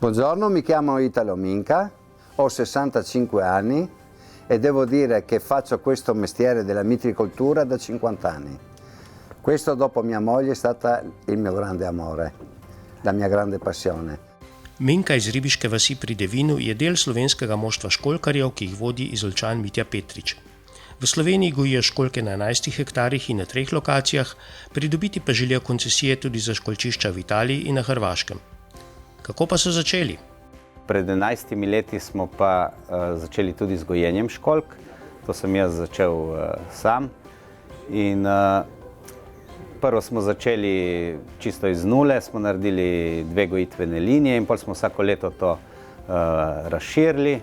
Buongiorno, mi chiamo Italo Minca, ho 65 anni e devo dire che faccio questo mestiere della mitricoltura da 50 anni. Questo dopo mia moglie è stata il mio grande amore, la mia grande passione. Minka iz ribiške vasi pri Devinu je del slovenskega moštva školjkarjev, ki jih vodi Izolčan Mitja Petrič. V Sloveniji gojijo školjke na 11 hektarjih in na 3 lokacijah, pridobiti pa želijo koncesije tudi za školjčišča v Italiji in na Hrvaškem. Kako pa so začeli? Pred 11 leti smo pa začeli tudi z gojenjem školjk. To sem jaz začel sam. In prvo smo začeli čisto iz nule, smo naredili 2 gojitvene linije in potem smo vsako leto to razširili.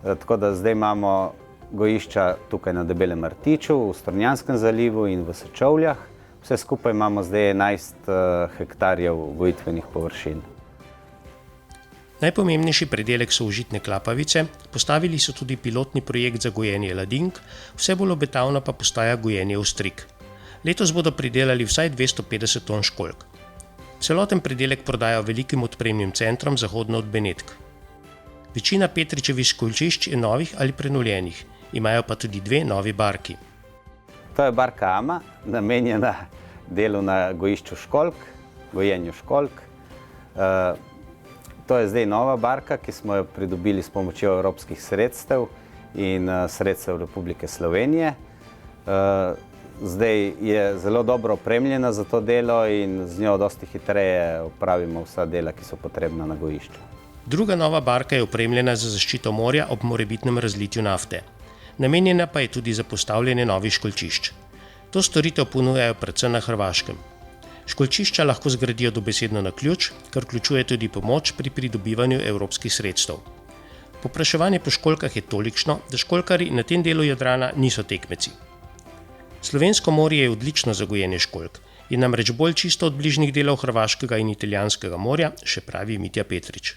Tako da zdaj imamo gojišča tukaj na Debelem Rtiču, v Strunjanskem zalivu in v Sečovljah. Vse skupaj imamo zdaj 11 hektarjev gojitvenih površin. Najpomembnejši pridelek so užitne klapavice, postavili so tudi pilotni projekt za gojenje ladink, vse bolj obetavno pa postaja gojenje ostrig. Letos bodo pridelali vsaj 250 ton školjk. Celoten pridelek prodajo velikim odpremnim centrom zahodno od Benetk. Večina Petričevih školjčišč je novih ali prenovljenih, imajo pa tudi 2 novi barki. To je barka Ama, namenjena delu na gojišču školjk, gojenju školjk. To je zdaj nova barka, ki smo jo pridobili s pomočjo evropskih sredstev in sredstev Republike Slovenije. Zdaj je zelo dobro opremljena za to delo in z njo dosti hitreje opravimo vsa dela, ki so potrebna na gojišču. Druga nova barka je opremljena za zaščito morja ob morebitnem razlitju nafte. Namenjena pa je tudi za postavljanje novih školjčišč. To storitev ponujajo predvsem na Hrvaškem. Školjčišča lahko zgradijo dobesedno na ključ, kar vključuje tudi pomoč pri pridobivanju evropskih sredstev. Povpraševanje po školjkah je tolikšno, da školjkarji na tem delu Jadrana niso tekmeci. Slovensko morje je odlično za gojenje školjk, je namreč bolj čisto od bližnjih delov Hrvaškega in Italijanskega morja, še pravi Mitja Petrič.